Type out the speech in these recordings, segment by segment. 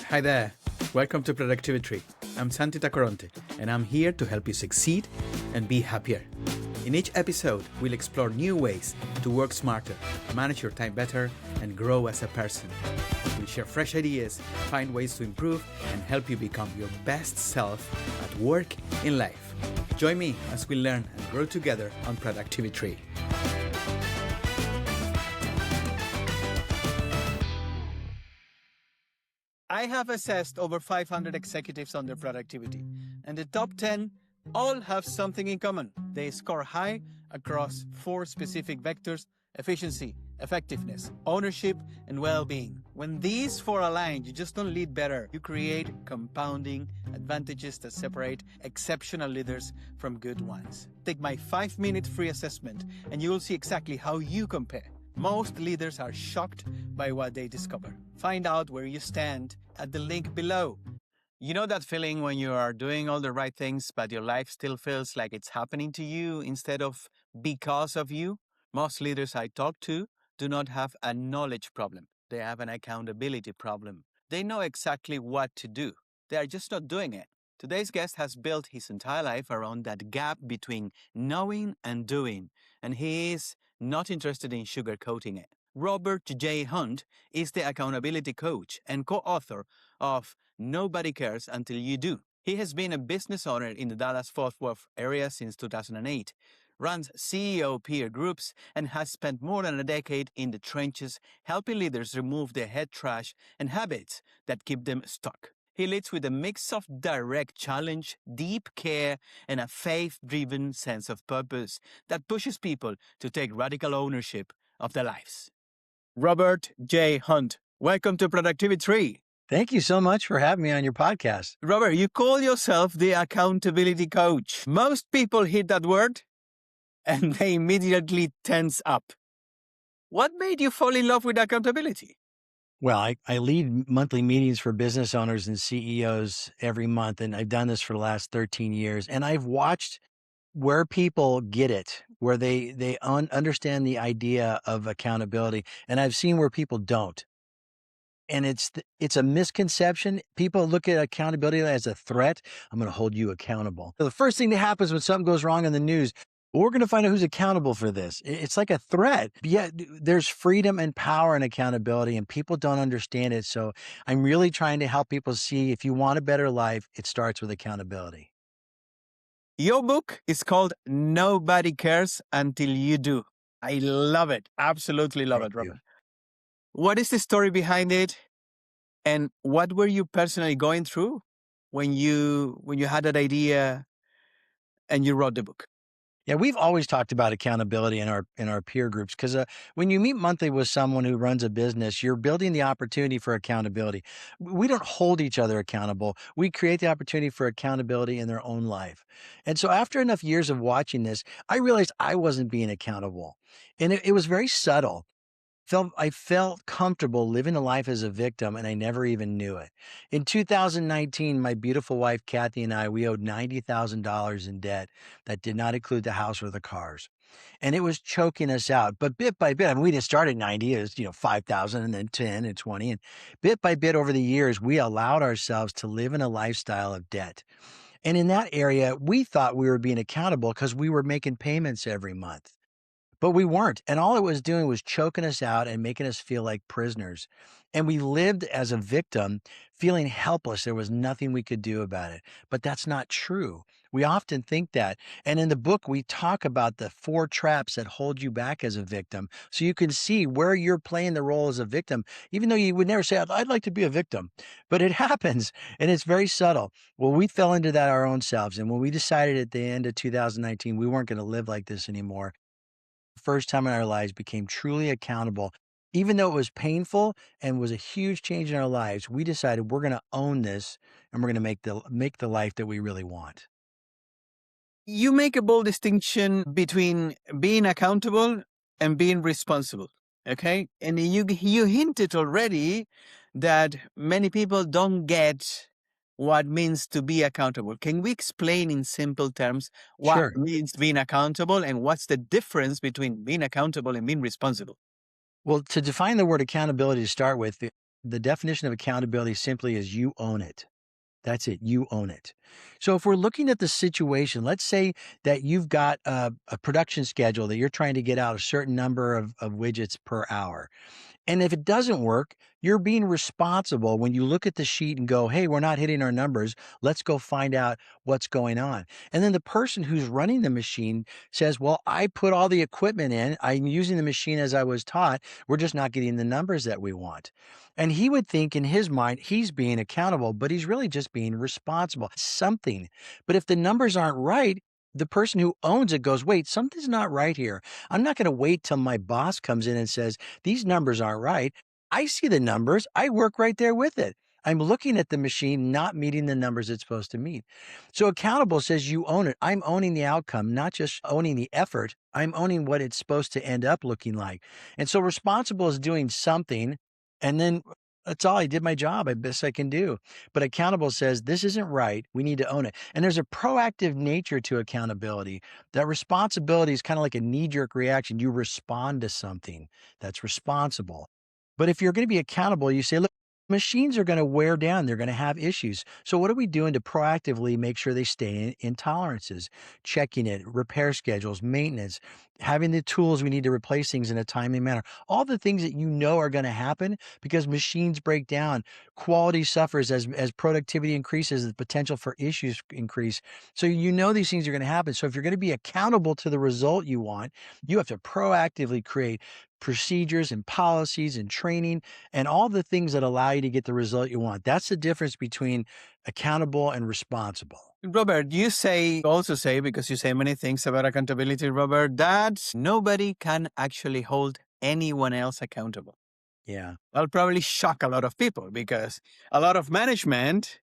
Hi there. Welcome to Productivi-Tree. I'm Santi Tacoronte, and I'm here to help you succeed and be happier. In each episode, we'll explore new ways to work smarter, manage your time better, and grow as a person. We'll share fresh ideas, find ways to improve, and help you become your best self at work, in life. Join me as we learn and grow together on Productivi-Tree. I have assessed over 500 executives on their productivity, and the top 10 all have something in common. They score high across 4 specific vectors: efficiency, effectiveness, ownership, and well-being. When these 4 align, you just don't lead better. You create compounding advantages that separate exceptional leaders from good ones. Take my 5-minute free assessment, and you will see exactly how you compare. Most leaders are shocked by what they discover. Find out where you stand at the link below. You know that feeling when you are doing all the right things, but your life still feels like it's happening to you instead of because of you? Most leaders I talk to do not have a knowledge problem. They have an accountability problem. They know exactly what to do. They are just not doing it. Today's guest has built his entire life around that gap between knowing and doing, and he is not interested in sugarcoating it. Robert J. Hunt is the accountability coach and co-author of Nobody Cares Until You Do. He has been a business owner in the Dallas-Fort Worth area since 2008, runs CEO peer groups, and has spent more than a decade in the trenches helping leaders remove their head trash and habits that keep them stuck. He leads with a mix of direct challenge, deep care, and a faith-driven sense of purpose that pushes people to take radical ownership of their lives. Robert J. Hunt, welcome to Productivi-Tree. Thank you so much for having me on your podcast. Robert, you call yourself the accountability coach. Most people hear that word and they immediately tense up. What made you fall in love with accountability? Well, I lead monthly meetings for business owners and CEOs every month, and I've done this for the last 13 years. And I've watched where people get it, where they understand the idea of accountability, and I've seen where people don't. And it's a misconception. People look at accountability as a threat. I'm going to hold you accountable. So the first thing that happens when something goes wrong in the news, we're going to find out who's accountable for this. It's like a threat. Yet there's freedom and power and accountability, and people don't understand it. So I'm really trying to help people see, if you want a better life, it starts with accountability. Your book is called Nobody Cares Until You Do. I love it. Absolutely love it, Robert. What is the story behind it? And what were you personally going through when you had that idea and you wrote the book? Yeah, we've always talked about accountability in our peer groups, because when you meet monthly with someone who runs a business, you're building the opportunity for accountability. We don't hold each other accountable. We create the opportunity for accountability in their own life. And so after enough years of watching this, I realized I wasn't being accountable. And it was very subtle. I felt comfortable living a life as a victim, and I never even knew it. In 2019, my beautiful wife, Kathy, and I, we owed $90,000 in debt that did not include the house or the cars. And it was choking us out. But bit by bit, I mean, we didn't start at 90, it was, 5,000 and then 10 and 20. And bit by bit over the years, we allowed ourselves to live in a lifestyle of debt. And in that area, we thought we were being accountable because we were making payments every month. But we weren't. And all it was doing was choking us out and making us feel like prisoners. And we lived as a victim, feeling helpless. There was nothing we could do about it. But that's not true. We often think that. And in the book, we talk about the 4 traps that hold you back as a victim. So you can see where you're playing the role as a victim, even though you would never say, I'd like to be a victim. But it happens, and it's very subtle. Well, we fell into that our own selves. And when we decided at the end of 2019, we weren't going to live like this anymore, first time in our lives became truly accountable. Even though it was painful and was a huge change in our lives, we decided we're going to own this, and we're going to make the life that we really want. You make a bold distinction between being accountable and being responsible, okay? And you hinted already that many people don't get what means to be accountable. Can we explain in simple terms what Sure. means being accountable and what's the difference between being accountable and being responsible? Well, to define the word accountability to start with, The definition of accountability simply is you own it. That's it. You own it. So if we're looking at the situation, let's say that you've got a production schedule that you're trying to get out a certain number of widgets per hour. And if it doesn't work, you're being responsible when you look at the sheet and go, hey, we're not hitting our numbers. Let's go find out what's going on. And then the person who's running the machine says, well, I put all the equipment in. I'm using the machine as I was taught. We're just not getting the numbers that we want. And he would think in his mind, he's being accountable, but he's really just being responsible. Something. But if the numbers aren't right, the person who owns it goes, wait, something's not right here. I'm not going to wait till my boss comes in and says, these numbers aren't right. I see the numbers. I work right there with it. I'm looking at the machine not meeting the numbers it's supposed to meet. So accountable says you own it. I'm owning the outcome, not just owning the effort. I'm owning what it's supposed to end up looking like. And so responsible is doing something, and then that's all. I did my job. I best I can do. But accountable says this isn't right. We need to own it. And there's a proactive nature to accountability. That responsibility is kind of like a knee-jerk reaction. You respond to something that's responsible. But if you're going to be accountable, you say, look, machines are going to wear down. They're going to have issues. So what are we doing to proactively make sure they stay in tolerances? Checking it, repair schedules, maintenance, having the tools we need to replace things in a timely manner. All the things that you know are going to happen because machines break down. Quality suffers as productivity increases, the potential for issues increase. So you know these things are going to happen. So if you're going to be accountable to the result you want, you have to proactively create procedures and policies and training and all the things that allow you to get the result you want. That's the difference between accountable and responsible. Robert, also say, because you say many things about accountability, Robert, that nobody can actually hold anyone else accountable. Yeah. That'll probably shock a lot of people because a lot of management,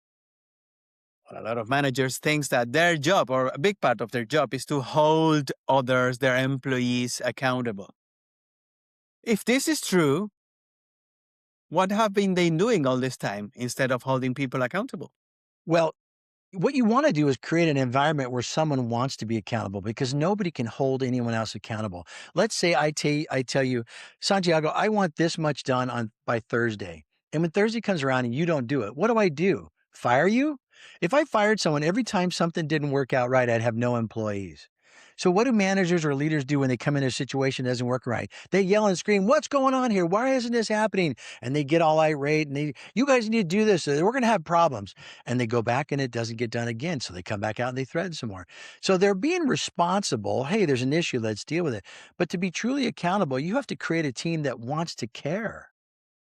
a lot of managers thinks that their job or a big part of their job is to hold others, their employees accountable. If this is true, what have been they doing all this time instead of holding people accountable? Well, what you want to do is create an environment where someone wants to be accountable because nobody can hold anyone else accountable. Let's say I tell you, Santiago, I want this much done on by Thursday. And when Thursday comes around and you don't do it, what do I do? Fire you? If I fired someone every time something didn't work out right, I'd have no employees. So what do managers or leaders do when they come in a situation that doesn't work right? They yell and scream, "What's going on here? Why isn't this happening?" And they get all irate and you guys need to do this. We're going to have problems. And they go back and it doesn't get done again. So they come back out and they threaten some more. So they're being responsible. Hey, there's an issue. Let's deal with it. But to be truly accountable, you have to create a team that wants to care.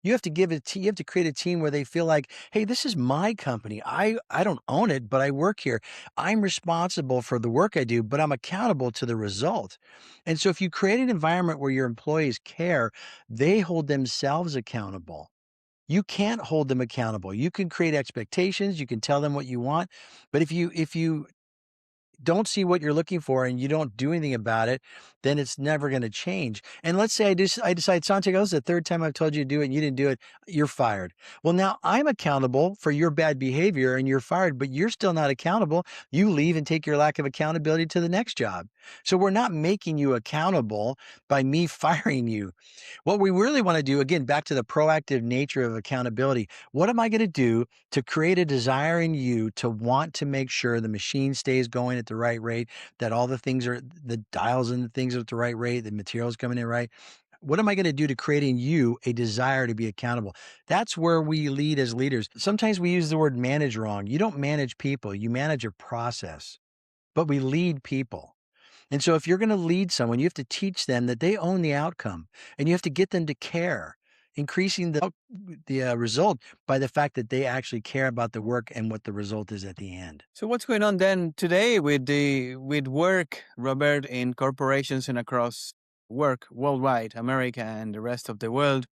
You have to you have to create a team where they feel like, hey, this is my company. I don't own it, but I work here. I'm responsible for the work I do, but I'm accountable to the result. And so if you create an environment where your employees care, they hold themselves accountable. You can't hold them accountable. You can create expectations, you can tell them what you want, but if you don't see what you're looking for and you don't do anything about it, then it's never going to change. And let's say I decide, Santiago, this is the third time I've told you to do it and you didn't do it, you're fired. Well, now I'm accountable for your bad behavior and you're fired, but you're still not accountable. You leave and take your lack of accountability to the next job. So we're not making you accountable by me firing you. What we really want to do, again, back to the proactive nature of accountability, what am I going to do to create a desire in you to want to make sure the machine stays going at the right rate, that all the dials and the things are at the right rate, the materials coming in right? What am I going to do to create in you a desire to be accountable? That's where we lead as leaders. Sometimes we use the word manage wrong. You don't manage people, you manage a process, but we lead people. And so if you're going to lead someone, you have to teach them that they own the outcome and you have to get them to care, increasing the result by the fact that they actually care about the work and what the result is at the end. So what's going on then today with work, Robert, in corporations and across work worldwide, America and the rest of the world?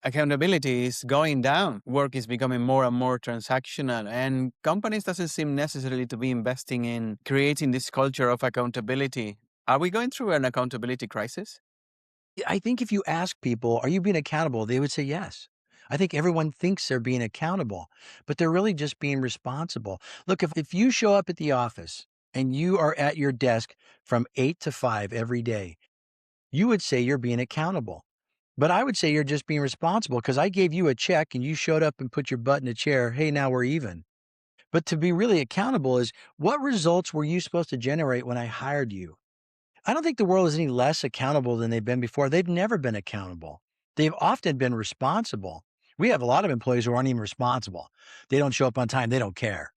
Accountability is going down. Work is becoming more and more transactional, and companies doesn't seem necessarily to be investing in creating this culture of accountability. Are we going through an accountability crisis? I think if you ask people, are you being accountable? They would say yes. I think everyone thinks they're being accountable, but they're really just being responsible. Look, if you show up at the office and you are at your desk from 8 to 5 every day, you would say you're being accountable. But I would say you're just being responsible because I gave you a check and you showed up and put your butt in a chair. Hey, now we're even. But to be really accountable is what results were you supposed to generate when I hired you? I don't think the world is any less accountable than they've been before. They've never been accountable. They've often been responsible. We have a lot of employees who aren't even responsible. They don't show up on time. They don't care.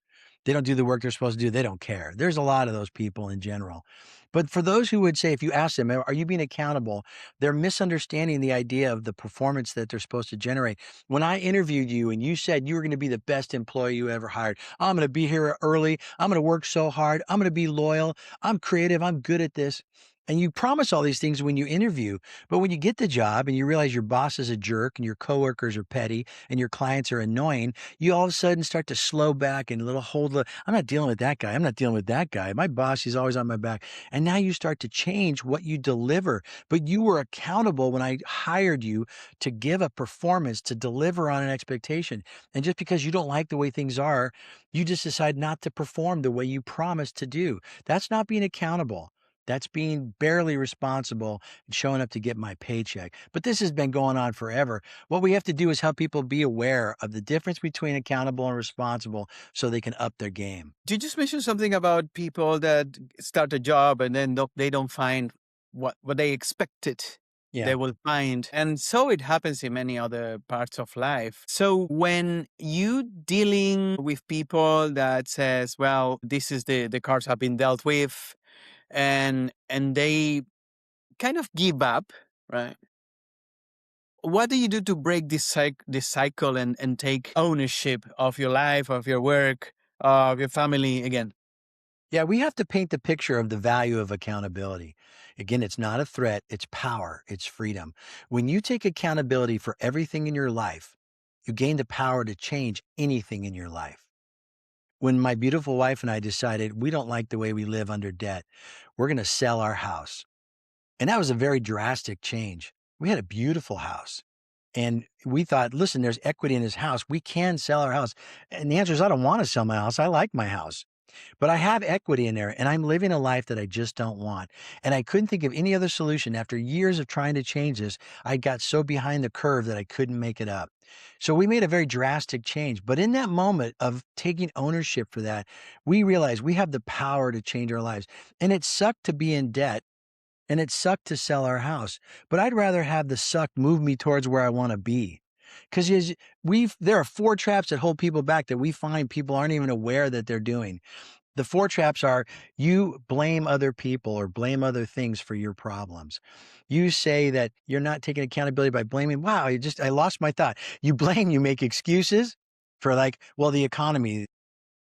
They don't do the work they're supposed to do. They don't care. There's a lot of those people in general. But for those who would say, if you ask them, are you being accountable? They're misunderstanding the idea of the performance that they're supposed to generate. When I interviewed you and you said you were going to be the best employee you ever hired, I'm going to be here early. I'm going to work so hard. I'm going to be loyal. I'm creative. I'm good at this. And you promise all these things when you interview, but when you get the job and you realize your boss is a jerk and your coworkers are petty and your clients are annoying, you all of a sudden start to slow back and a little hold. I'm not dealing with that guy. I'm not dealing with that guy. My boss, he's always on my back. And now you start to change what you deliver. But you were accountable when I hired you to give a performance, to deliver on an expectation. And just because you don't like the way things are, you just decide not to perform the way you promised to do. That's not being accountable. That's being barely responsible and showing up to get my paycheck. But this has been going on forever. What we have to do is help people be aware of the difference between accountable and responsible so they can up their game. You just mentioned something about people that start a job and then they don't find what they expected they Yeah. will find. And so it happens in many other parts of life. So when you dealing with people that says, well, this is the cards have been dealt with, and they kind of give up, right? What do you do to break this cycle and take ownership of your life, of your work, of your family again? Yeah, we have to paint the picture of the value of accountability. Again, it's not a threat, it's power, it's freedom. When you take accountability for everything in your life, you gain the power to change anything in your life. When my beautiful wife and I decided we don't like the way we live under debt, we're going to sell our house. And that was a very drastic change. We had a beautiful house. And we thought, listen, there's equity in this house. We can sell our house. And the answer is, I don't want to sell my house. I like my house. But I have equity in there and I'm living a life that I just don't want. And I couldn't think of any other solution. After years of trying to change this, I got so behind the curve that I couldn't make it up. So we made a very drastic change. But in that moment of taking ownership for that, we realized we have the power to change our lives. And it sucked to be in debt and it sucked to sell our house. But I'd rather have the suck move me towards where I want to be. Because there are four traps that hold people back that we find people aren't even aware that they're doing. The four traps are you blame other people or blame other things for your problems. You say that you're not taking accountability by blaming. Wow, I lost my thought. You blame, you make excuses for like, well, the economy,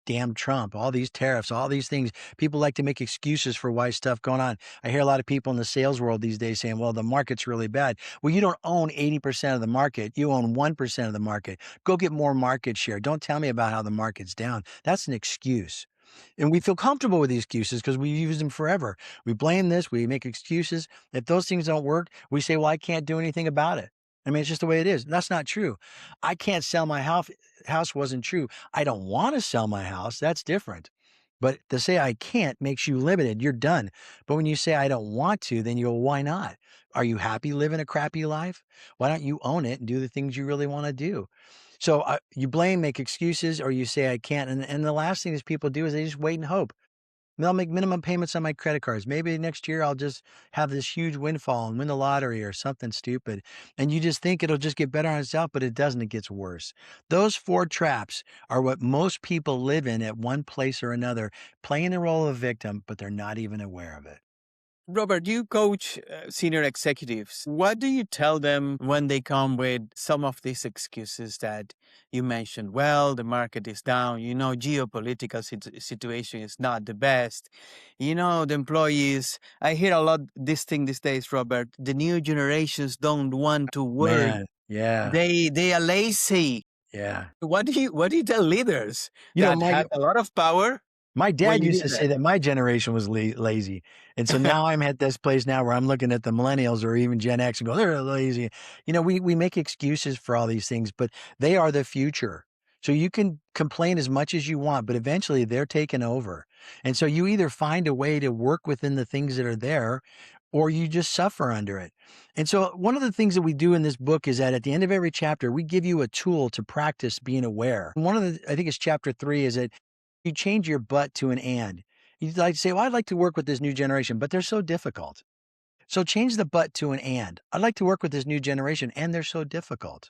damn Trump, all these tariffs, all these things. People like to make excuses for why stuff going on. I hear a lot of people in the sales world these days saying, well, the market's really bad. Well, you don't own 80% of the market. You own 1% of the market. Go get more market share. Don't tell me about how the market's down. That's an excuse. And we feel comfortable with these excuses because we use them forever. We blame this, we make excuses. If those things don't work, we say, well, I can't do anything about it. I mean, it's just the way it is. That's not true. I can't sell my house wasn't true. I don't want to sell my house. That's different. But to say I can't makes you limited. You're done. But when you say I don't want to, then you go, why not? Are you happy living a crappy life? Why don't you own it and do the things you really want to do? So you blame, make excuses, or you say I can't. And the last thing is people do is they just wait and hope. They'll make minimum payments on my credit cards. Maybe next year I'll just have this huge windfall and win the lottery or something stupid. And you just think it'll just get better on itself, but it doesn't. It gets worse. Those four traps are what most people live in at one place or another, playing the role of victim, but they're not even aware of it. Robert, you coach senior executives. What do you tell them when they come with some of these excuses that you mentioned? Well, the market is down. Geopolitical situation is not the best. The employees. I hear a lot this thing these days, Robert. The new generations don't want to work. Man, yeah, They are lazy. yeah. What do you tell leaders You know, that my have a lot of power My when dad you used give to say that? that my generation was lazy. And so now I'm at this place now where I'm looking at the millennials or even Gen X and go, they're lazy. We make excuses for all these things, but they are the future. So you can complain as much as you want, but eventually they're taking over. And so you either find a way to work within the things that are there or you just suffer under it. And so, one of the things that we do in this book is that at the end of every chapter, we give you a tool to practice being aware. One of the, I think it's chapter 3, is that you change your but to an and. You like to say, well, I'd like to work with this new generation, but they're so difficult. So change the but to an and. I'd like to work with this new generation, and they're so difficult.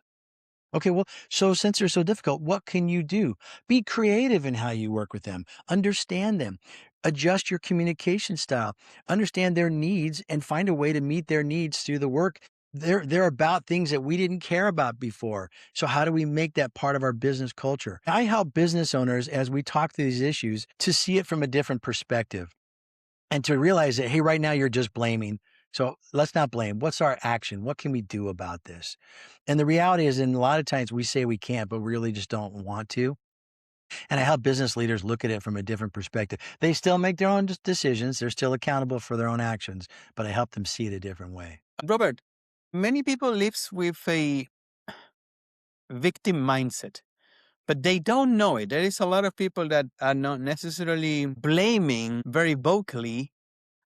Okay, well, so since they're so difficult, what can you do? Be creative in how you work with them, understand them, adjust your communication style, understand their needs, and find a way to meet their needs through the work. They're about things that we didn't care about before. So, how do we make that part of our business culture? I help business owners as we talk through these issues to see it from a different perspective and to realize that, hey, right now you're just blaming. So let's not blame. What's our action? What can we do about this? And the reality is, in a lot of times we say we can't, but we really just don't want to. And I help business leaders look at it from a different perspective. They still make their own decisions. They're still accountable for their own actions, but I help them see it a different way. Robert, many people lives with a victim mindset, but they don't know it. There is a lot of people that are not necessarily blaming very vocally,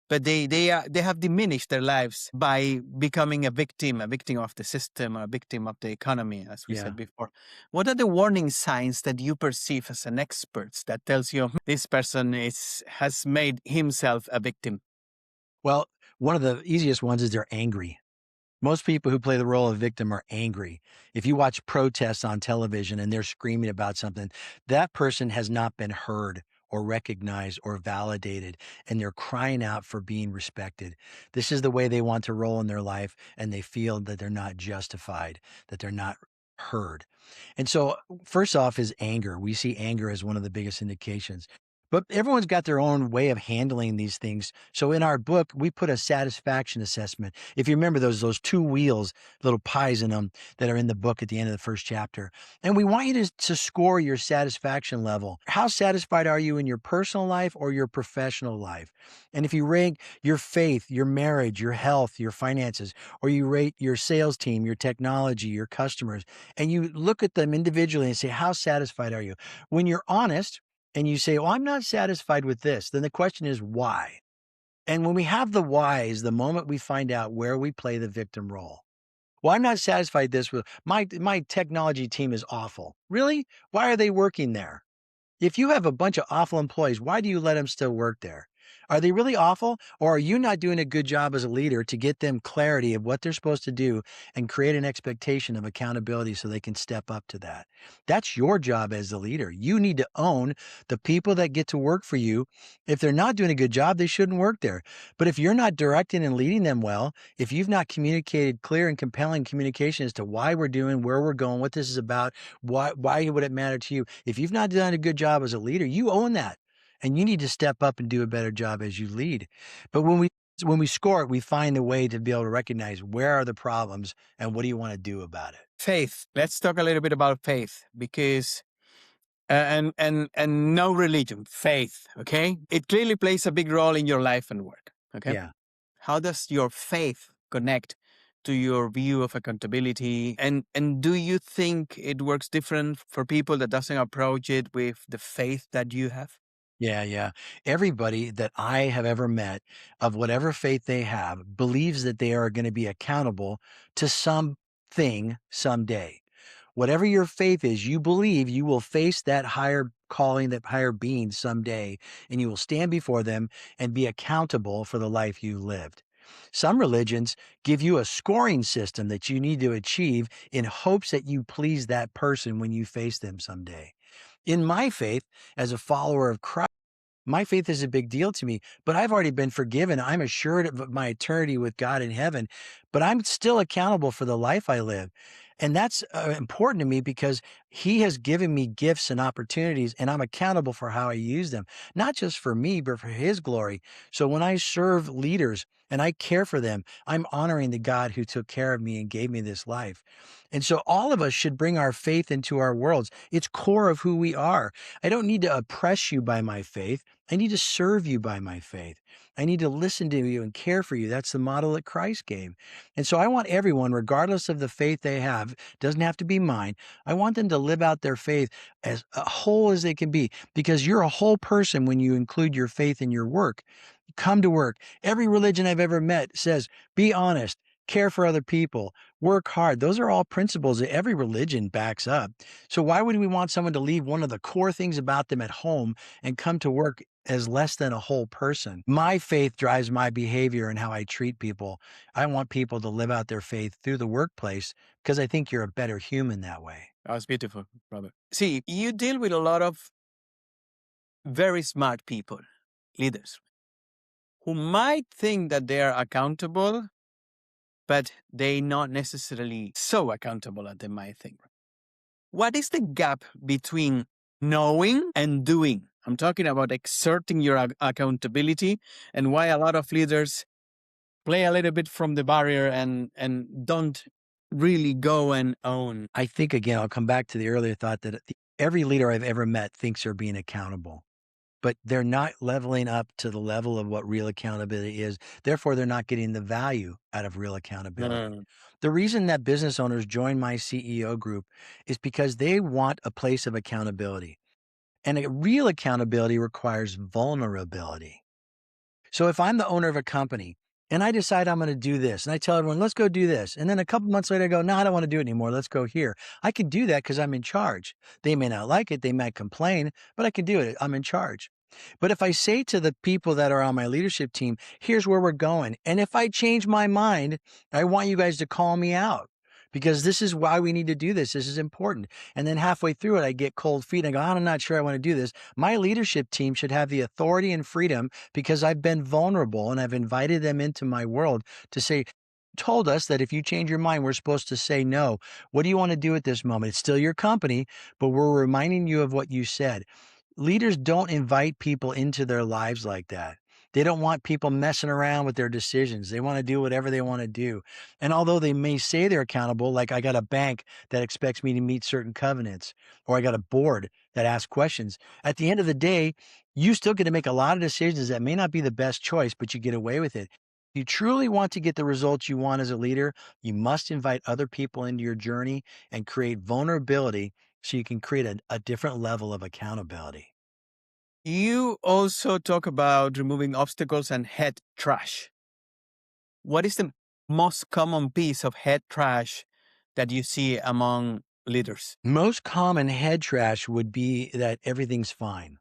but they have diminished their lives by becoming a victim of the system, a victim of the economy, as we Yeah. said before. What are the warning signs that you perceive as an expert that tells you this person has made himself a victim? Well, one of the easiest ones is they're angry. Most people who play the role of victim are angry. If you watch protests on television and they're screaming about something, that person has not been heard or recognized or validated, and they're crying out for being respected. This is the way they want to roll in their life, and they feel that they're not justified, that they're not heard. And so, first off, is anger. We see anger as one of the biggest indications. But everyone's got their own way of handling these things. So in our book, we put a satisfaction assessment. If you remember those two wheels, little pies in them that are in the book at the end of the first chapter. And we want you to score your satisfaction level. How satisfied are you in your personal life or your professional life? And if you rank your faith, your marriage, your health, your finances, or you rate your sales team, your technology, your customers, and you look at them individually and say, how satisfied are you? When you're honest, and you say, well, I'm not satisfied with this, then the question is why? And when we have the why is the moment we find out where we play the victim role. Well, I'm not satisfied this with my technology team is awful. Really? Why are they working there? If you have a bunch of awful employees, why do you let them still work there? Are they really awful? Or are you not doing a good job as a leader to get them clarity of what they're supposed to do and create an expectation of accountability so they can step up to that? That's your job as the leader. You need to own the people that get to work for you. If they're not doing a good job, they shouldn't work there. But if you're not directing and leading them well, if you've not communicated clear and compelling communication as to why we're doing, where we're going, what this is about, why would it matter to you? If you've not done a good job as a leader, you own that. And you need to step up and do a better job as you lead. But when we score it, we find a way to be able to recognize where are the problems and what do you want to do about it. Faith. Let's talk a little bit about faith, because and no religion, faith. Okay, it clearly plays a big role in your life and work. Okay, Yeah. how does your faith connect to your view of accountability? And do you think it works different for people that doesn't approach it with the faith that you have? Yeah, yeah. Everybody that I have ever met, of whatever faith they have, believes that they are going to be accountable to something someday. Whatever your faith is, you believe you will face that higher calling, that higher being someday, and you will stand before them and be accountable for the life you lived. Some religions give you a scoring system that you need to achieve in hopes that you please that person when you face them someday. In my faith, as a follower of Christ, my faith is a big deal to me, but I've already been forgiven. I'm assured of my eternity with God in heaven, but I'm still accountable for the life I live. And that's important to me because he has given me gifts and opportunities, and I'm accountable for how I use them, not just for me, but for his glory. So when I serve leaders and I care for them, I'm honoring the God who took care of me and gave me this life. And so all of us should bring our faith into our worlds. It's core of who we are. I don't need to oppress you by my faith. I need to serve you by my faith. I need to listen to you and care for you. That's the model that Christ gave. And so I want everyone, regardless of the faith they have, doesn't have to be mine. I want them to live out their faith as whole as they can be, because you're a whole person when you include your faith in your work. Come to work. Every religion I've ever met says, be honest, care for other people, work hard. Those are all principles that every religion backs up. So why would we want someone to leave one of the core things about them at home and come to work as less than a whole person? My faith drives my behavior and how I treat people. I want people to live out their faith through the workplace because I think you're a better human that way. That's beautiful, brother. See, you deal with a lot of very smart people, leaders, who might think that they are accountable, but they not necessarily so accountable as they might think. What is the gap between knowing and doing? I'm talking about exerting your accountability, and why a lot of leaders play a little bit from the barrier and don't really go and own. I think, again, I'll come back to the earlier thought that every leader I've ever met thinks they're being accountable, but they're not leveling up to the level of what real accountability is. Therefore, they're not getting the value out of real accountability. The reason that business owners join my CEO group is because they want a place of accountability. And a real accountability requires vulnerability. So if I'm the owner of a company and I decide I'm going to do this and I tell everyone, let's go do this. And then a couple months later, I go, no, I don't want to do it anymore. Let's go here. I can do that because I'm in charge. They may not like it. They might complain, but I can do it. I'm in charge. But if I say to the people that are on my leadership team, here's where we're going. And if I change my mind, I want you guys to call me out because this is why we need to do this. This is important. And then halfway through it, I get cold feet. And I go, I'm not sure I want to do this. My leadership team should have the authority and freedom because I've been vulnerable and I've invited them into my world to say, told us that if you change your mind, we're supposed to say no. What do you want to do at this moment? It's still your company, but we're reminding you of what you said. Leaders don't invite people into their lives like that. They don't want people messing around with their decisions. They want to do whatever they want to do. And although they may say they're accountable, like I got a bank that expects me to meet certain covenants, or I got a board that asks questions, at the end of the day, you still get to make a lot of decisions that may not be the best choice, but you get away with it. If you truly want to get the results you want as a leader, you must invite other people into your journey and create vulnerability so you can create a different level of accountability. You also talk about removing obstacles and head trash. What is the most common piece of head trash that you see among leaders? Most common head trash would be that everything's fine.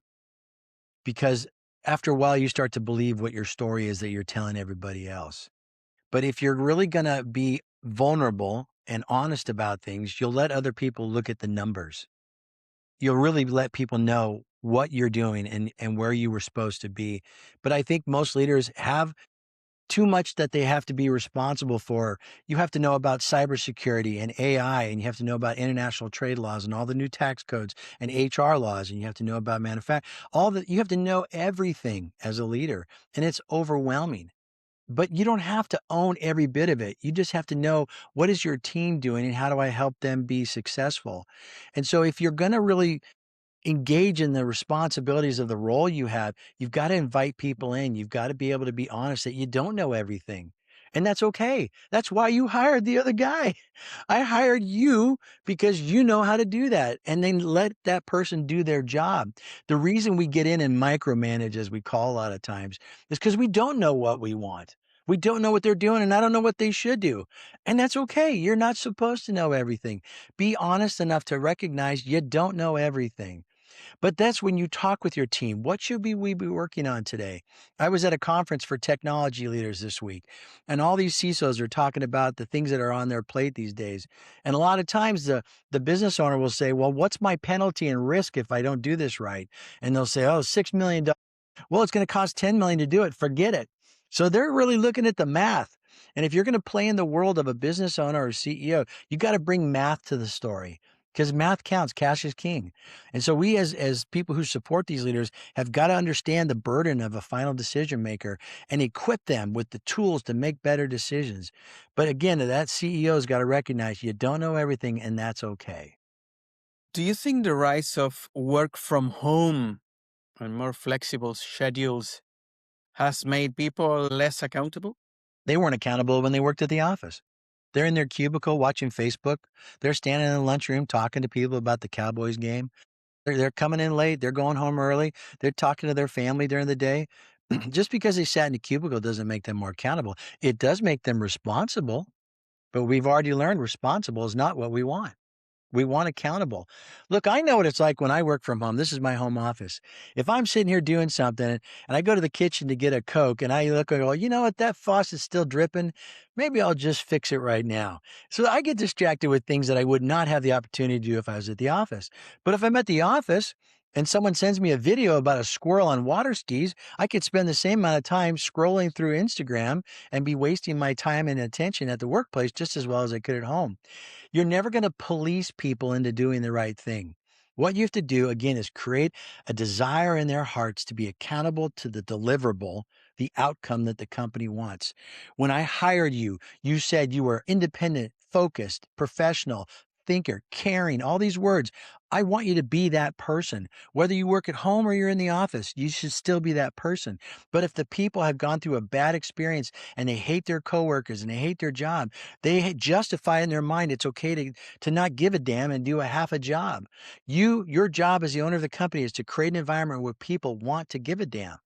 Because after a while, you start to believe what your story is that you're telling everybody else. But if you're really going to be vulnerable and honest about things, you'll let other people look at the numbers. You'll really let people know what you're doing and where you were supposed to be. But I think most leaders have too much that they have to be responsible for. You have to know about cybersecurity and AI, and you have to know about international trade laws and all the new tax codes and HR laws, and you have to know about manufacturing. All that you have to know everything as a leader, and it's overwhelming. But you don't have to own every bit of it. You just have to know what is your team doing and how do I help them be successful. And so if you're going to really engage in the responsibilities of the role you have, you've got to invite people in. You've got to be able to be honest that you don't know everything. And that's okay. That's why you hired the other guy. I hired you because you know how to do that. And then let that person do their job. The reason we get in and micromanage, as we call a lot of times, is because we don't know what we want. We don't know what they're doing, and I don't know what they should do. And that's okay. You're not supposed to know everything. Be honest enough to recognize you don't know everything. But that's when you talk with your team. What should we be working on today? I was at a conference for technology leaders this week, and all these CISOs are talking about the things that are on their plate these days. And a lot of times the business owner will say, well, what's my penalty and risk if I don't do this right? And they'll say, oh, $6 million. Well, it's going to cost 10 million to do it. Forget it. So they're really looking at the math. And if you're going to play in the world of a business owner or CEO, you got to bring math to the story because math counts. Cash is king. And so we as people who support these leaders have got to understand the burden of a final decision maker and equip them with the tools to make better decisions. But again, that CEO's got to recognize you don't know everything, and that's okay. Do you think the rise of work from home and more flexible schedules has made people less accountable? They weren't accountable when they worked at the office. They're in their cubicle watching Facebook. They're standing in the lunchroom talking to people about the Cowboys game. They're coming in late. They're going home early. They're talking to their family during the day. Just because they sat in a cubicle doesn't make them more accountable. It does make them responsible, but we've already learned responsible is not what we want. We want accountable. Look, I know what it's like when I work from home. This is my home office. If I'm sitting here doing something and I go to the kitchen to get a Coke and I look and go, you know what, that faucet's still dripping. Maybe I'll just fix it right now. So I get distracted with things that I would not have the opportunity to do if I was at the office. But if I'm at the office and someone sends me a video about a squirrel on water skis, I could spend the same amount of time scrolling through Instagram and be wasting my time and attention at the workplace just as well as I could at home. You're never going to police people into doing the right thing. What you have to do, again, is create a desire in their hearts to be accountable to the deliverable, the outcome that the company wants. When I hired you, you said you were independent, focused, professional, thinker, caring, all these words. I want you to be that person. Whether you work at home or you're in the office, you should still be that person. But if the people have gone through a bad experience and they hate their coworkers and they hate their job, they justify in their mind it's okay to not give a damn and do a half a job. Your job as the owner of the company is to create an environment where people want to give a damn.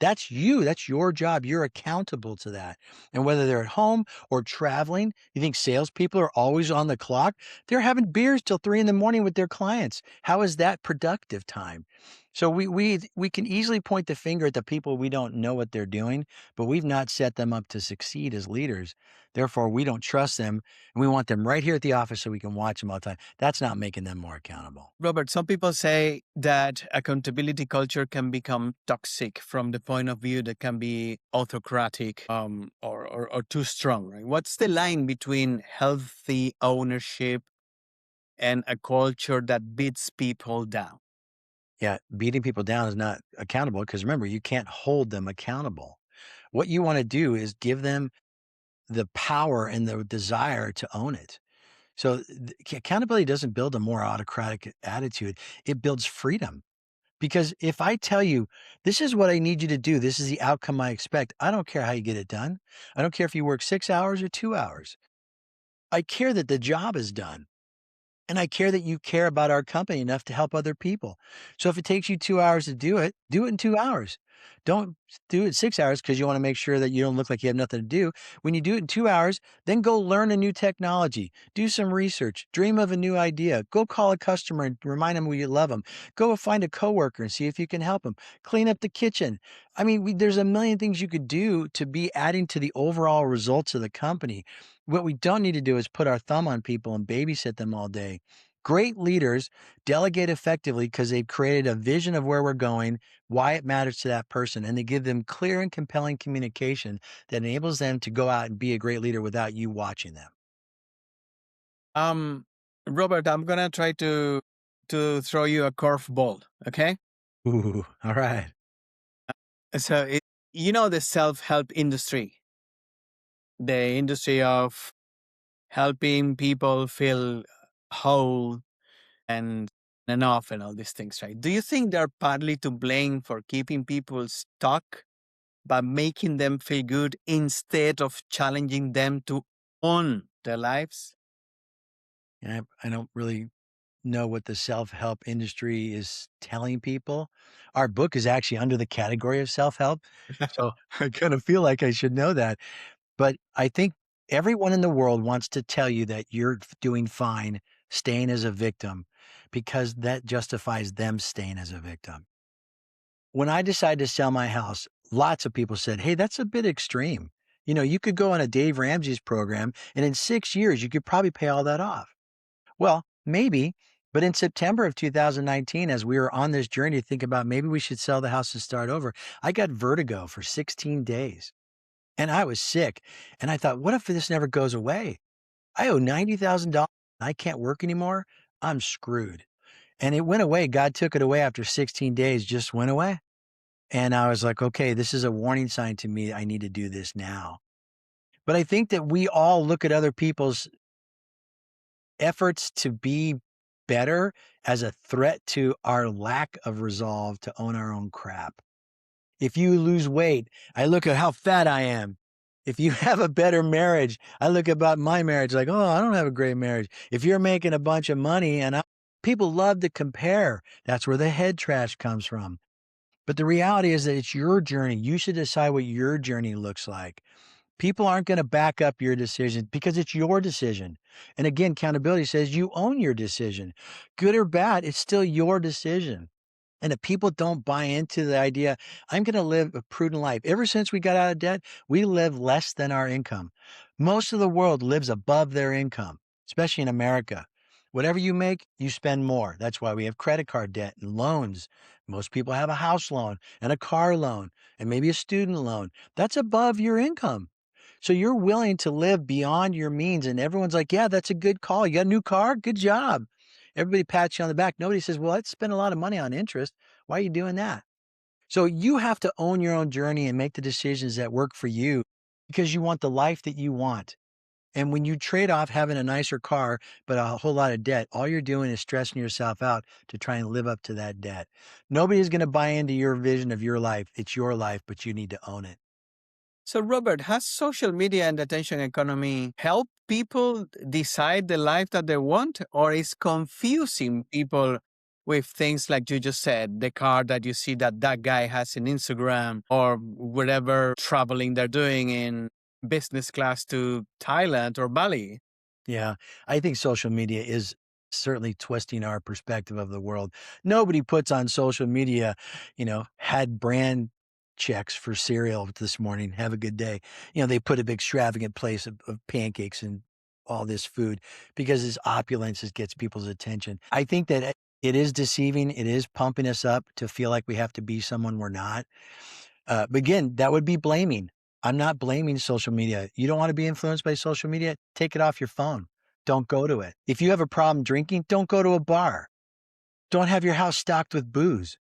That's you. That's your job. You're accountable to that. And whether they're at home or traveling, you think salespeople are always on the clock? They're having beers till 3 in the morning with their clients. How is that productive time? So we can easily point the finger at the people we don't know what they're doing, but we've not set them up to succeed as leaders. Therefore, we don't trust them, and we want them right here at the office so we can watch them all the time. That's not making them more accountable. Robert, some people say that accountability culture can become toxic from the point of view that can be autocratic or too strong, right? What's the line between healthy ownership and a culture that beats people down? Yeah, beating people down is not accountable because remember, you can't hold them accountable. What you want to do is give them the power and the desire to own it. So accountability doesn't build a more autocratic attitude, it builds freedom. Because if I tell you, this is what I need you to do, this is the outcome I expect, I don't care how you get it done. I don't care if you work 6 hours or 2 hours. I care that the job is done. And I care that you care about our company enough to help other people. So if it takes you 2 hours to do it in 2 hours. Don't do it 6 hours because you want to make sure that you don't look like you have nothing to do. When you do it in 2 hours, then go learn a new technology, do some research, dream of a new idea, go call a customer and remind them you love them. Go find a coworker and see if you can help them. Clean up the kitchen. I mean, there's a million things you could do to be adding to the overall results of the company. What we don't need to do is put our thumb on people and babysit them all day. Great leaders delegate effectively because they've created a vision of where we're going, why it matters to that person, and they give them clear and compelling communication that enables them to go out and be a great leader without you watching them. Um, Robert, I'm gonna try to throw you a curveball, okay? Ooh, all right. So you know the self-help industry, the industry of helping people feel whole and enough and all these things, right? Do you think they're partly to blame for keeping people stuck by making them feel good instead of challenging them to own their lives? And I don't really know what the self-help industry is telling people. Our book is actually under the category of self-help. So I kind of feel like I should know that. But I think everyone in the world wants to tell you that you're doing fine staying as a victim because that justifies them staying as a victim. When I decided to sell my house, lots of people said, "Hey, that's a bit extreme. You could go on a Dave Ramsey's program and in 6 years, you could probably pay all that off." Well, maybe, but in September of 2019, as we were on this journey to think about maybe we should sell the house and start over, I got vertigo for 16 days. And I was sick. And I thought, what if this never goes away? I owe $90,000. I can't work anymore. I'm screwed. And it went away. God took it away after 16 days, just went away. And I was like, okay, this is a warning sign to me. I need to do this now. But I think that we all look at other people's efforts to be better as a threat to our lack of resolve to own our own crap. If you lose weight, I look at how fat I am. If you have a better marriage, I look about my marriage like, oh, I don't have a great marriage. If you're making a bunch of money people love to compare, that's where the head trash comes from. But the reality is that it's your journey. You should decide what your journey looks like. People aren't going to back up your decision because it's your decision. And again, accountability says you own your decision. Good or bad, it's still your decision. And if people don't buy into the idea, I'm going to live a prudent life. Ever since we got out of debt, we live less than our income. Most of the world lives above their income, especially in America. Whatever you make, you spend more. That's why we have credit card debt and loans. Most people have a house loan and a car loan and maybe a student loan. That's above your income. So you're willing to live beyond your means. And everyone's like, yeah, that's a good call. You got a new car? Good job. Everybody pats you on the back. Nobody says, well, let's spend a lot of money on interest. Why are you doing that? So you have to own your own journey and make the decisions that work for you because you want the life that you want. And when you trade off having a nicer car, but a whole lot of debt, all you're doing is stressing yourself out to try and live up to that debt. Nobody is going to buy into your vision of your life. It's your life, but you need to own it. So, Robert, has social media and attention economy helped people decide the life that they want, or is confusing people with things like you just said, the car that you see that guy has in Instagram, or whatever traveling they're doing in business class to Thailand or Bali? Yeah, I think social media is certainly twisting our perspective of the world. Nobody puts on social media, had brand checks for cereal this morning. Have a good day. They put a big extravagant place of pancakes and all this food because this opulence gets people's attention. I think that it is deceiving. It is pumping us up to feel like we have to be someone we're not. But again, that would be blaming. I'm not blaming social media. You don't want to be influenced by social media? Take it off your phone. Don't go to it. If you have a problem drinking, don't go to a bar. Don't have your house stocked with booze.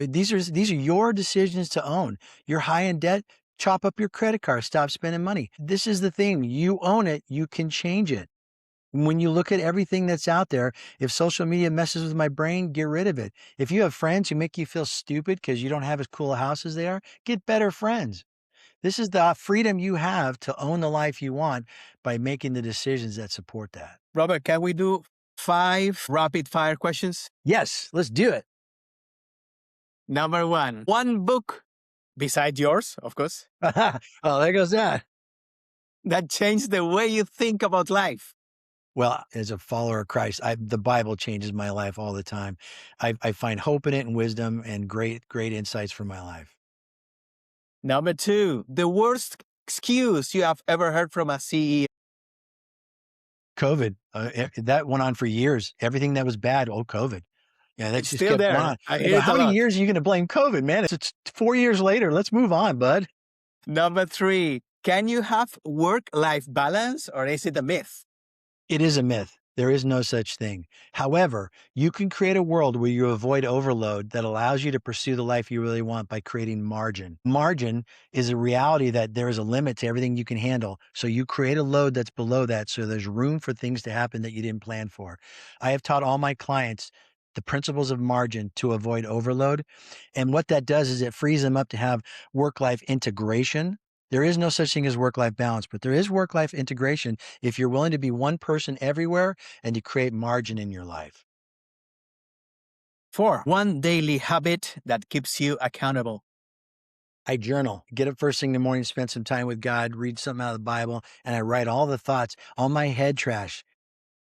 These are your decisions to own. You're high in debt, chop up your credit card, stop spending money. This is the thing. You own it, you can change it. When you look at everything that's out there, if social media messes with my brain, get rid of it. If you have friends who make you feel stupid because you don't have as cool a house as they are, get better friends. This is the freedom you have to own the life you want by making the decisions that support that. Robert, can we do 5 rapid fire questions? Yes, let's do it. Number 1, one book, beside yours, of course, Oh, there goes that. that changed the way you think about life. Well, as a follower of Christ, the Bible changes my life all the time. I find hope in it and wisdom and great insights for my life. Number 2, the worst excuse you have ever heard from a CEO. COVID, that went on for years. Everything that was bad, COVID. Yeah, that It's just still kept going there. on. I hear it How a many lot. years are you going to blame COVID, man? It's 4 years later. Let's move on, bud. Number 3, can you have work-life balance, or is it a myth? It is a myth. There is no such thing. However, you can create a world where you avoid overload that allows you to pursue the life you really want by creating margin. Margin is a reality that there is a limit to everything you can handle. So you create a load that's below that. So there's room for things to happen that you didn't plan for. I have taught all my clients the principles of margin to avoid overload. And what that does is it frees them up to have work-life integration. There is no such thing as work-life balance, but there is work-life integration if you're willing to be one person everywhere and you create margin in your life. 4, one daily habit that keeps you accountable. I journal, get up first thing in the morning, spend some time with God, read something out of the Bible, and I write all the thoughts, all my head trash.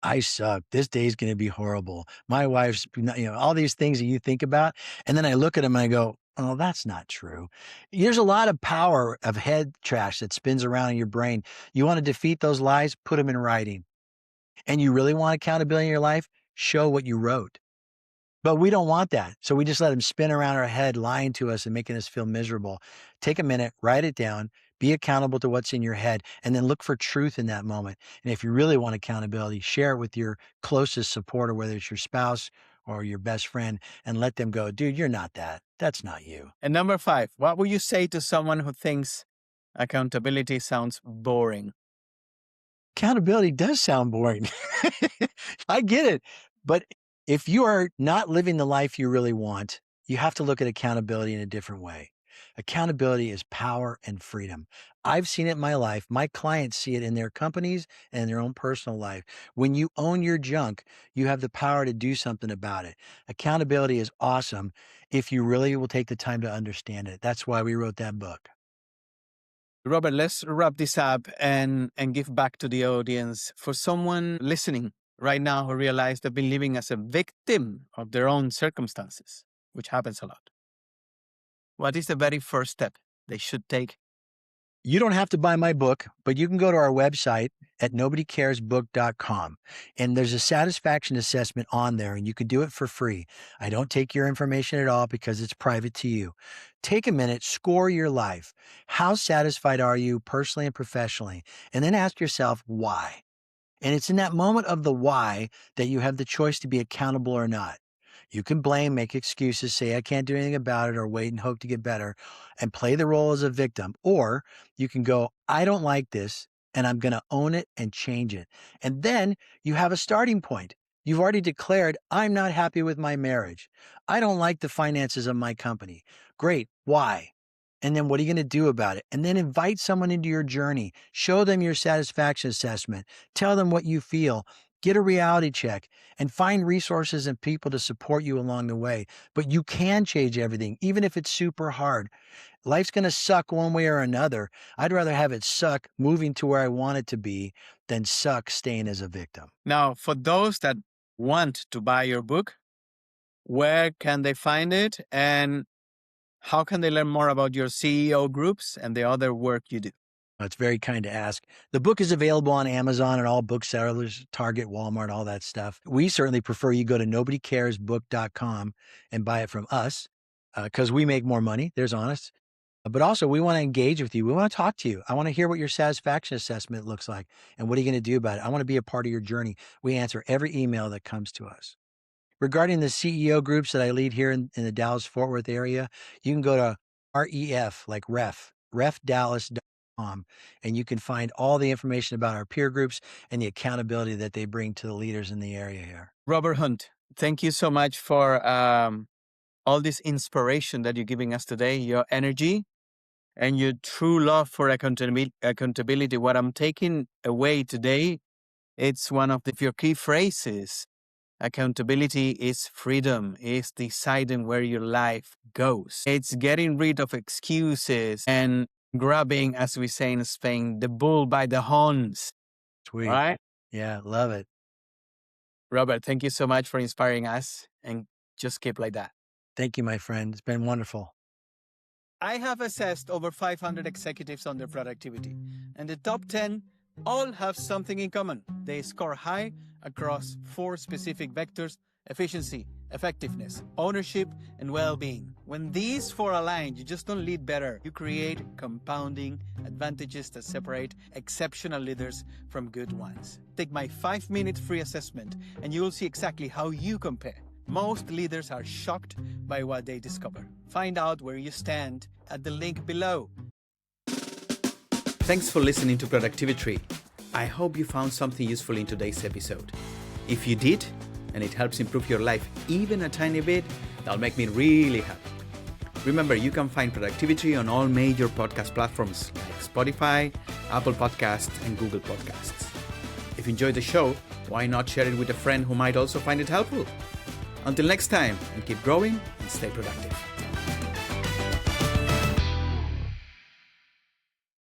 I suck. This day's going to be horrible. My wife's, all these things that you think about. And then I look at them and I go, oh, that's not true. There's a lot of power of head trash that spins around in your brain. You want to defeat those lies, put them in writing. And you really want accountability in your life, show what you wrote. But we don't want that. So we just let them spin around our head, lying to us and making us feel miserable. Take a minute, write it down, be accountable to what's in your head, and then look for truth in that moment. And if you really want accountability, share it with your closest supporter, whether it's your spouse or your best friend, and let them go, dude, you're not that. That's not you. And number 5, what would you say to someone who thinks accountability sounds boring? Accountability does sound boring. I get it. But if you are not living the life you really want, you have to look at accountability in a different way. Accountability is power and freedom. I've seen it in my life. My clients see it in their companies and in their own personal life. When you own your junk, you have the power to do something about it. Accountability is awesome if you really will take the time to understand it. That's why we wrote that book. Robert, let's wrap this up and give back to the audience. For someone listening right now who realize they've been living as a victim of their own circumstances, which happens a lot, what is the very first step they should take? You don't have to buy my book, but you can go to our website at nobodycaresbook.com. And there's a satisfaction assessment on there, and you can do it for free. I don't take your information at all because it's private to you. Take a minute, score your life. How satisfied are you personally and professionally? And then ask yourself why. And it's in that moment of the why that you have the choice to be accountable or not. You can blame, make excuses, say, I can't do anything about it, or wait and hope to get better and play the role as a victim. Or you can go, I don't like this and I'm going to own it and change it. And then you have a starting point. You've already declared, I'm not happy with my marriage. I don't like the finances of my company. Great. Why? And then what are you going to do about it? And then invite someone into your journey. Show them your satisfaction assessment. Tell them what you feel. Get a reality check and find resources and people to support you along the way. But you can change everything, even if it's super hard. Life's going to suck one way or another. I'd rather have it suck moving to where I want it to be than suck staying as a victim. Now, for those that want to buy your book, where can they find it? And how can they learn more about your CEO groups and the other work you do? It's very kind to ask. The book is available on Amazon and all booksellers, Target, Walmart, all that stuff. We certainly prefer you go to nobodycaresbook.com and buy it from us because we make more money. There's honest. But also, we want to engage with you. We want to talk to you. I want to hear what your satisfaction assessment looks like and what are you going to do about it. I want to be a part of your journey. We answer every email that comes to us. Regarding the CEO groups that I lead here in the Dallas-Fort Worth area, you can go to REF, like refdallas.com, and you can find all the information about our peer groups and the accountability that they bring to the leaders in the area here. Robert Hunt, thank you so much for all this inspiration that you're giving us today, your energy and your true love for accountability. What I'm taking away today, it's one of your key phrases. Accountability is freedom, is deciding where your life goes. It's getting rid of excuses and grabbing, as we say in Spain, the bull by the horns. Sweet. Right? Yeah, love it. Robert, thank you so much for inspiring us, and just keep like that. Thank you, my friend. It's been wonderful. I have assessed over 500 executives on their productivity, and the top 10 all have something in common. They score high across 4 specific vectors: efficiency, effectiveness, ownership, and well-being. When these 4 align, you just don't lead better. You create compounding advantages that separate exceptional leaders from good ones. Take my 5-minute free assessment, and you will see exactly how you compare. Most leaders are shocked by what they discover. Find out where you stand at the link below. Thanks for listening to Productivi-Tree. I hope you found something useful in today's episode. If you did, and it helps improve your life even a tiny bit, that'll make me really happy. Remember, you can find Productivi-Tree on all major podcast platforms like Spotify, Apple Podcasts, and Google Podcasts. If you enjoyed the show, why not share it with a friend who might also find it helpful? Until next time, and keep growing and stay productive.